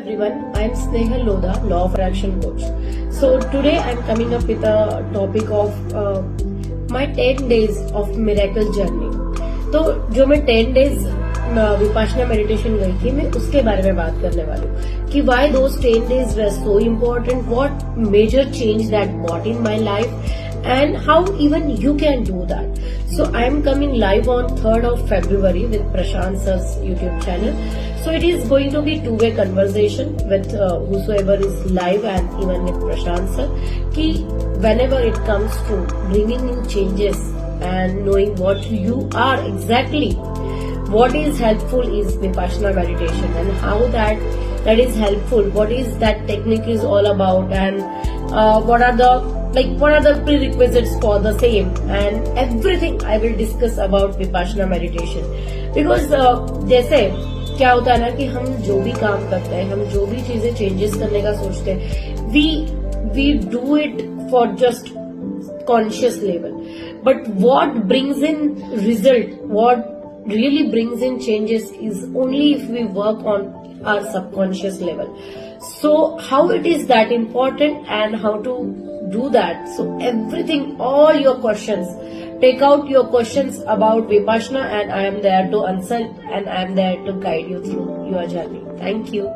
everyone, I am Snehal Lodha, Law of Attraction Coach. So today I am coming up with a topic of my 10 days of miracle journey. तो जो मैं 10 days vipassana meditation गई थी, मैं उसके बारे में बात करने वाली हूँ कि why those 10 days were so important, what major change that brought in my life and how even you can do that. So I am coming live on 3rd of February with Prashant Sir's YouTube channel. So it is going to be two-way conversation with whosoever is live and even with Prashant Sir. Ki whenever it comes to bringing in changes and knowing what you are exactly, what is helpful is Vipassana meditation and how that is helpful. What is that technique is all about and what are the prerequisites for the same and everything I will discuss about Vipassana meditation. Because जैसे क्या होता है ना कि हम जो भी काम करते हैं, हम जो भी चीजें चेंजेस करने का सोचते हैं, we do it for just conscious level. But what brings in result, what really brings in changes is only if we work on our subconscious level. So how it is that important and how to do that. So everything, all your questions, take out your questions about Vipassana and I am there to answer and I am there to guide you through your journey. Thank you.